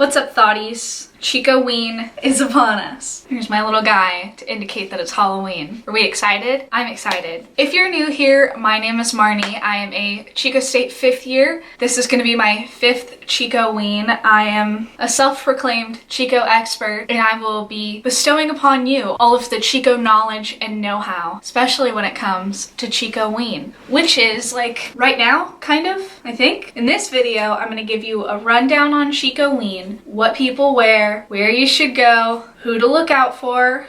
What's up, thoughties? CHICOWEEN is upon us. Here's my little guy to indicate that it's Halloween. Are we excited? I'm excited. If you're new here, my name is Marnie. I am a Chico State 5th year. This is going to be my 5th CHICOWEEN. I am a self-proclaimed Chico expert, and I will be bestowing upon you all of the Chico knowledge and know-how, especially when it comes to CHICOWEEN, which is like right now, kind of, I think. In this video, I'm going to give you a rundown on CHICOWEEN, what people wear, where you should go, who to look out for.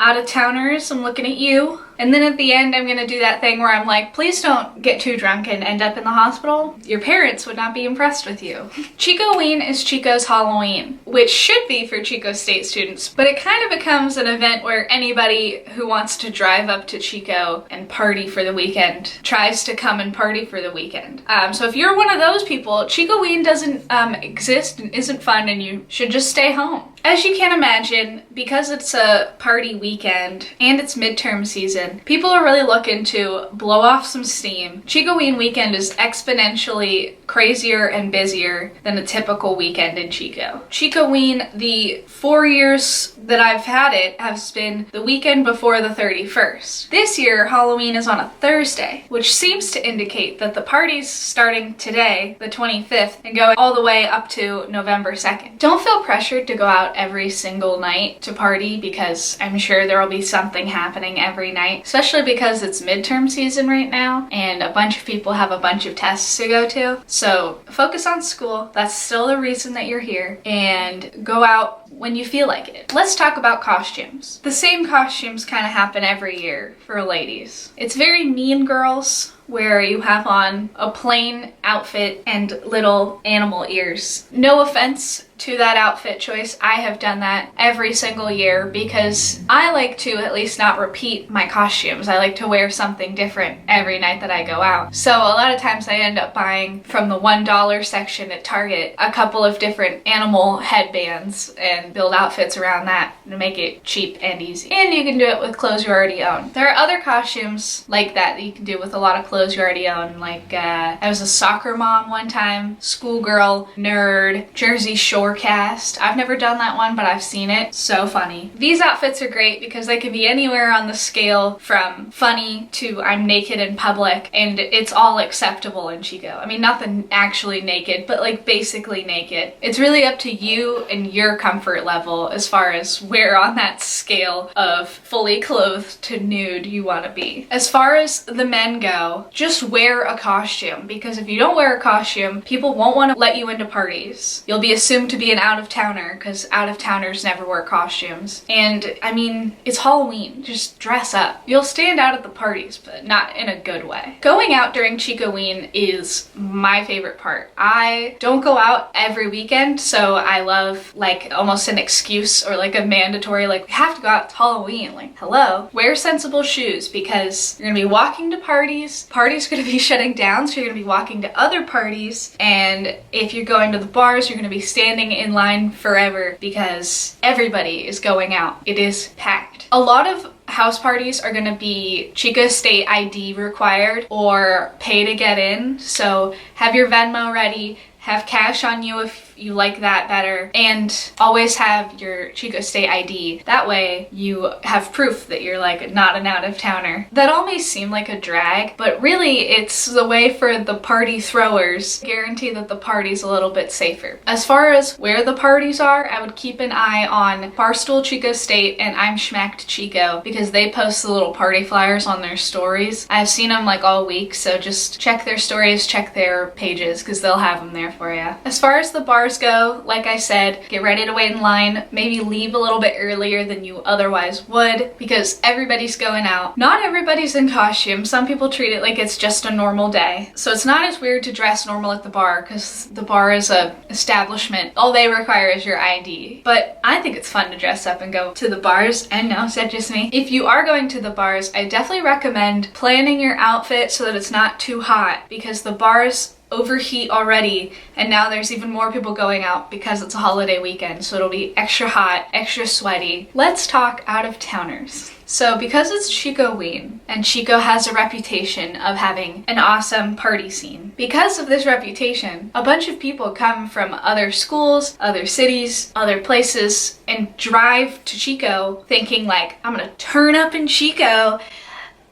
Out-of-towners, I'm looking at you. And then at the end, I'm gonna do that thing where I'm like, please don't get too drunk and end up in the hospital. Your parents would not be impressed with you. CHICOWEEN is Chico's Halloween, which should be for Chico State students, but it kind of becomes an event where anybody who wants to drive up to Chico and party for the weekend tries to come and party for the weekend. So if you're one of those people, CHICOWEEN doesn't exist and isn't fun, and you should just stay home. As you can imagine, because it's a party weekend and it's midterm season, people are really looking to blow off some steam. CHICOWEEN weekend is exponentially crazier and busier than a typical weekend in Chico. CHICOWEEN, the 4 years that I've had it, has been the weekend before the 31st. This year, Halloween is on a Thursday, which seems to indicate that the party's starting today, the 25th, and going all the way up to November 2nd. Don't feel pressured to go out every single night to party, because I'm sure there will be something happening every night, especially because it's midterm season right now and a bunch of people have a bunch of tests to go to. So focus on school. That's still the reason that you're here, and go out when you feel like it. Let's talk about costumes. The same costumes kind of happen every year for ladies. It's very Mean Girls, where you have on a plain outfit and little animal ears. No offense to that outfit choice. I have done that every single year because I like to at least not repeat my costumes. I like to wear something different every night that I go out. So a lot of times I end up buying from the $1 section at Target a couple of different animal headbands and build outfits around that to make it cheap and easy. And you can do it with clothes you already own. There are other costumes like that you can do with a lot of clothes you already own. Like I was a soccer mom one time, schoolgirl, nerd, Jersey Shore cast. I've never done that one, but I've seen it. So funny. These outfits are great because they can be anywhere on the scale from funny to I'm naked in public, and it's all acceptable in Chico. I mean, not the actually naked, but like basically naked. It's really up to you and your comfort level as far as where on that scale of fully clothed to nude you want to be. As far as the men go, just wear a costume, because if you don't wear a costume, people won't want to let you into parties. You'll be assumed to be an out-of-towner because out-of-towners never wear costumes. And I mean, it's Halloween. Just dress up. You'll stand out at the parties, but not in a good way. Going out during CHICOWEEN is my favorite part. I don't go out every weekend, so I love like almost an excuse or like a mandatory, like we have to go out, it's Halloween. Like, hello. Wear sensible shoes because you're gonna be walking to parties. Parties gonna be shutting down, so you're gonna be walking to other parties, and if you're going to the bars, you're gonna be standing in line forever because everybody is going out. It is packed. A lot of house parties are gonna be Chico State ID required or pay to get in, so have your Venmo ready, have cash on you if you like that better, and always have your Chico State ID. That way you have proof that you're like not an out-of-towner. That all may seem like a drag, but really it's the way for the party throwers. Guarantee that the party's a little bit safer. As far as where the parties are, I would keep an eye on Barstool Chico State and I'm Schmacked Chico, because they post the little party flyers on their stories. I've seen them like all week, so just check their stories, check their pages, because they'll have them there for you. As far as the bars go, like I said, get ready to wait in line. Maybe leave a little bit earlier than you otherwise would, because everybody's going out. Not everybody's in costume. Some people treat it like it's just a normal day. So it's not as weird to dress normal at the bar, because the bar is a establishment. All they require is your ID. But I think it's fun to dress up and go to the bars. And no, is that just me? If you are going to the bars, I definitely recommend planning your outfit so that it's not too hot, because the bars overheat already, and now there's even more people going out because it's a holiday weekend, so it'll be extra hot, extra sweaty. Let's talk out-of-towners. So because it's CHICOWEEN, and Chico has a reputation of having an awesome party scene, because of this reputation, a bunch of people come from other schools, other cities, other places, and drive to Chico thinking like, I'm gonna turn up in Chico.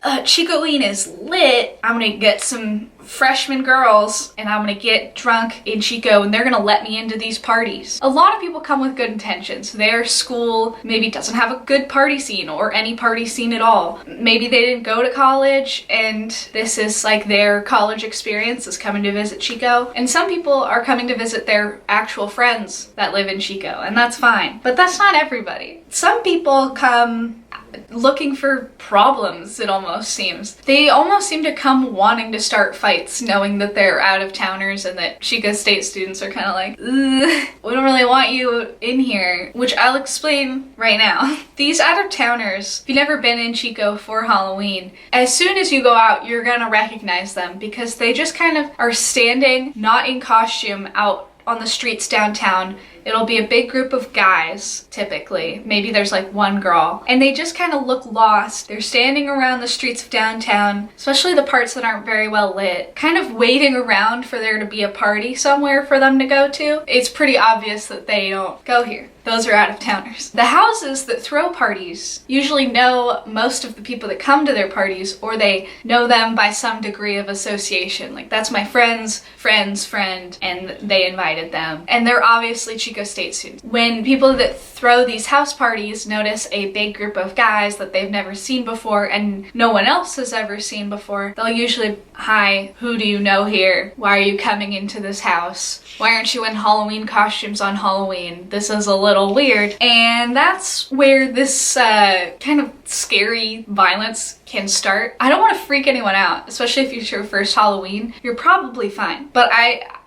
CHICOWEEN is lit. I'm gonna get some freshman girls and I'm gonna get drunk in Chico and they're gonna let me into these parties. A lot of people come with good intentions. Their school maybe doesn't have a good party scene or any party scene at all. Maybe they didn't go to college and this is like their college experience is coming to visit Chico. And some people are coming to visit their actual friends that live in Chico, and that's fine. But that's not everybody. Some people come looking for problems, it almost seems. They almost seem to come wanting to start fights, knowing that they're out-of-towners and that Chico State students are kind of like, ugh, we don't really want you in here, which I'll explain right now. These out-of-towners, if you've never been in Chico for Halloween, as soon as you go out, you're gonna recognize them because they just kind of are standing, not in costume, out on the streets downtown. It'll be a big group of guys, typically. Maybe there's like one girl. And they just kind of look lost. They're standing around the streets of downtown, especially the parts that aren't very well lit, kind of waiting around for there to be a party somewhere for them to go to. It's pretty obvious that they don't go here. Those are out-of-towners. The houses that throw parties usually know most of the people that come to their parties, or they know them by some degree of association. Like, that's my friend's friend's friend, and they invited them. And they're obviously Chico State students. When people that throw these house parties notice a big group of guys that they've never seen before and no one else has ever seen before, they'll usually, hi, who do you know here? Why are you coming into this house? Why aren't you in Halloween costumes on Halloween? This is a little weird. And that's where this kind of scary violence can start. I don't want to freak anyone out, especially if it's your first Halloween. You're probably fine, but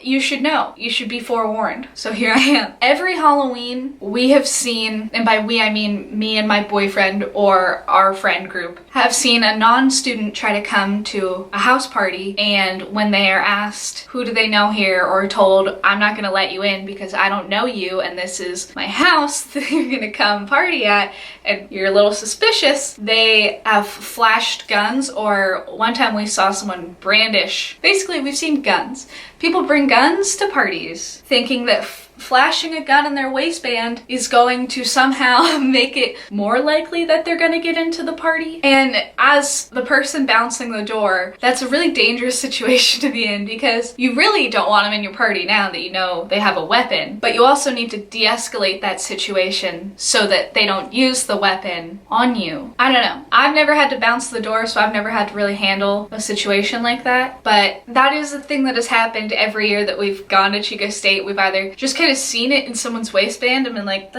you should know. You should be forewarned. So here I am. Every Halloween we have seen, and by we I mean me and my boyfriend or our friend group, have seen a non-student try to come to a house party, and when they are asked who do they know here or told I'm not gonna let you in because I don't know you and this is my house that you're gonna come party at and you're a little suspicious, they have flashed guns, or one time we saw someone brandish. Basically, we've seen guns. People bring guns to parties thinking that flashing a gun in their waistband is going to somehow make it more likely that they're gonna get into the party. And as the person bouncing the door, that's a really dangerous situation to be in because you really don't want them in your party now that you know they have a weapon, but you also need to de-escalate that situation so that they don't use the weapon on you. I don't know. I've never had to bounce the door, so I've never had to really handle a situation like that, but that is a thing that has happened every year that we've gone to Chico State. We've either just kind of seen it in someone's waistband and been like,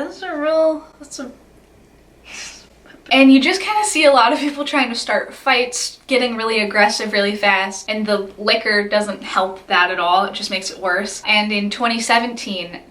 and you just kind of see a lot of people trying to start fights, getting really aggressive really fast, and the liquor doesn't help that at all. It just makes it worse. And in 2017,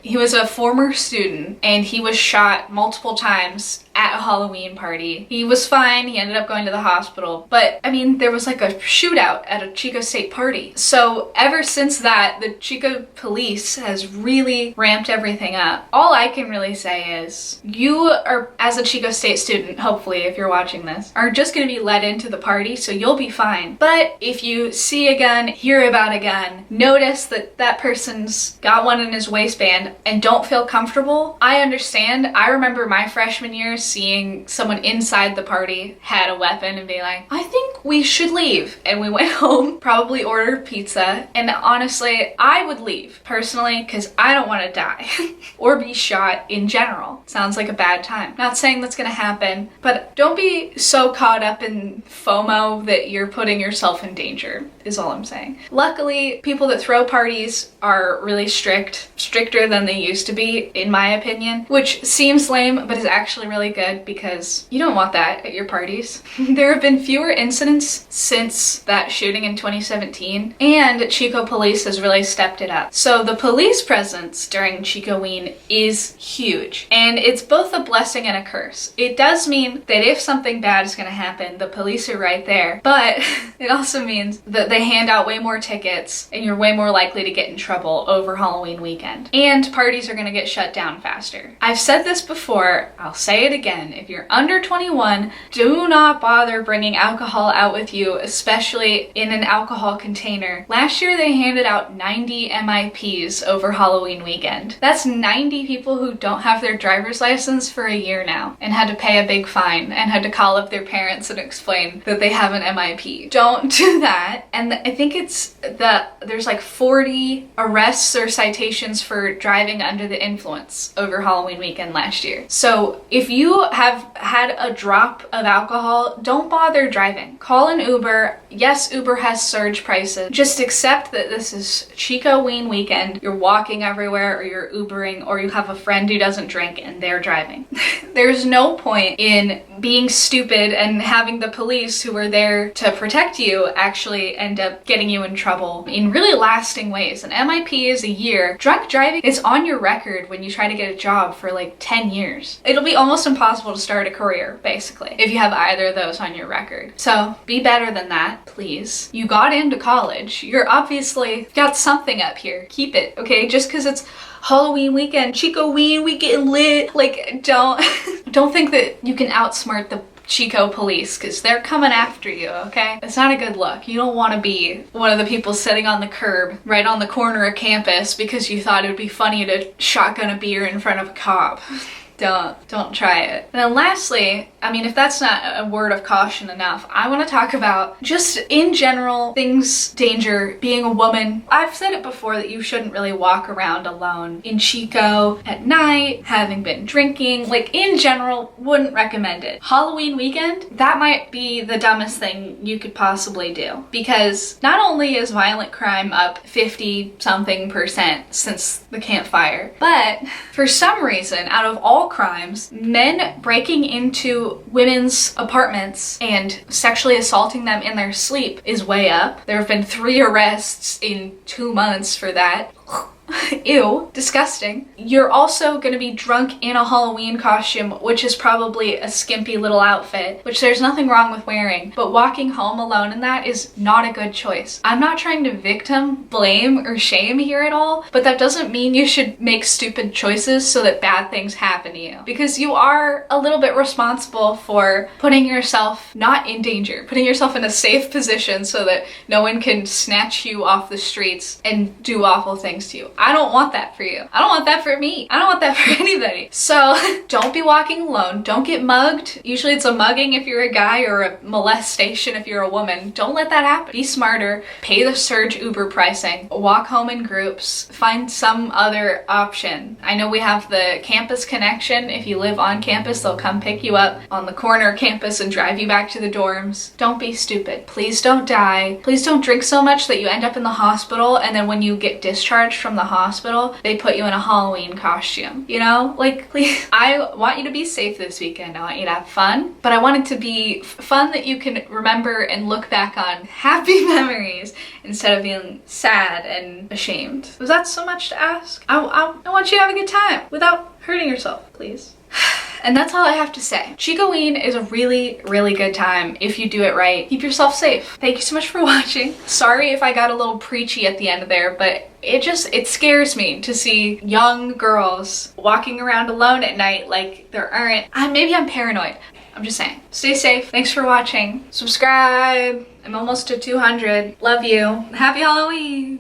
he was a former student, and he was shot multiple times at a Halloween party. He was fine, he ended up going to the hospital, but I mean, there was like a shootout at a Chico State party. So ever since that, the Chico police has really ramped everything up. All I can really say is, you are, as a Chico State student, hopefully if you're watching this, are just gonna be let into the party, so you'll be fine. But if you see a gun, hear about a gun, notice that that person's got one in his waistband and don't feel comfortable, I understand. I remember my freshman year seeing someone inside the party had a weapon and being like, I think we should leave. And we went home, probably ordered pizza, and honestly, I would leave personally because I don't want to die or be shot in general. Sounds like a bad time. Not saying that's gonna happen, but don't be so caught up in FOMO that you're putting yourself in danger, is all I'm saying. Luckily, people that throw parties are really strict, stricter than they used to be, in my opinion, which seems lame, but is actually really good because you don't want that at your parties. There have been fewer incidents since that shooting in 2017, and Chico police has really stepped it up. So the police presence during CHICOWEEN is huge, and it's both a blessing and a curse. It does mean that if something bad is going to happen, the police are right there, but it also means that they hand out way more tickets and you're way more likely to get in trouble over Halloween weekend. And parties are gonna get shut down faster. I've said this before, I'll say it again. If you're under 21, do not bother bringing alcohol out with you, especially in an alcohol container. Last year they handed out 90 MIPs over Halloween weekend. That's 90 people who don't have their driver's license for a year now and had to pay a big fine and had to call up their parents and explain that they have an MIP. Don't do that. And I think there's like 40 arrests or citations for driving under the influence over Halloween weekend last year. So if you have had a drop of alcohol, don't bother driving. Call an Uber. Yes, Uber has surge prices. Just accept that this is CHICOWEEN weekend. You're walking everywhere, or you're Ubering, or you have a friend who doesn't drink and they're driving. There's no point in being stupid and having the police who are there to protect you actually end up getting you in trouble in really lasting ways. An MIP is a year. Drunk driving is on your record when you try to get a job for like 10 years. It'll be almost impossible to start a career, basically, if you have either of those on your record. So be better than that, please. You got into college. You're obviously got something up here. Keep it, okay? Just because it's Halloween weekend, CHICOWEEN, we getting lit. Like, don't think that you can outsmart the Chico police, because they're coming after you, okay? It's not a good look. You don't want to be one of the people sitting on the curb right on the corner of campus because you thought it would be funny to shotgun a beer in front of a cop. Don't try it. And then lastly, I mean, if that's not a word of caution enough, I want to talk about just in general things, danger, being a woman. I've said it before that you shouldn't really walk around alone in Chico at night, having been drinking. Like, in general, wouldn't recommend it. Halloween weekend, that might be the dumbest thing you could possibly do, because not only is violent crime up 50-something% since the campfire, but for some reason, out of all crimes, men breaking into women's apartments and sexually assaulting them in their sleep is way up. There have been 3 arrests in 2 months for that. Ew, disgusting. You're also gonna be drunk in a Halloween costume, which is probably a skimpy little outfit, which there's nothing wrong with wearing, but walking home alone in that is not a good choice. I'm not trying to victim blame or shame here at all, but that doesn't mean you should make stupid choices so that bad things happen to you, because you are a little bit responsible for putting yourself not in danger, putting yourself in a safe position so that no one can snatch you off the streets and do awful things to you. I don't want that for you. I don't want that for me. I don't want that for anybody. So don't be walking alone. Don't get mugged. Usually it's a mugging if you're a guy, or a molestation if you're a woman. Don't let that happen. Be smarter. Pay the surge Uber pricing. Walk home in groups. Find some other option. I know we have the campus connection. If you live on campus, they'll come pick you up on the corner campus and drive you back to the dorms. Don't be stupid. Please don't die. Please don't drink so much that you end up in the hospital, and then when you get discharged from the hospital, they put you in a Halloween costume. You know, like, please. I want you to be safe this weekend. I want you to have fun, but I want it to be fun that you can remember and look back on happy memories instead of being sad and ashamed. Was that so much to ask? I want you to have a good time without hurting yourself, please. And that's all I have to say. CHICOWEEN is a really, really good time if you do it right. Keep yourself safe. Thank you so much for watching. Sorry if I got a little preachy at the end of there, but it scares me to see young girls walking around alone at night like there aren't. Maybe I'm paranoid. I'm just saying. Stay safe. Thanks for watching. Subscribe. I'm almost to 200. Love you. Happy Halloween.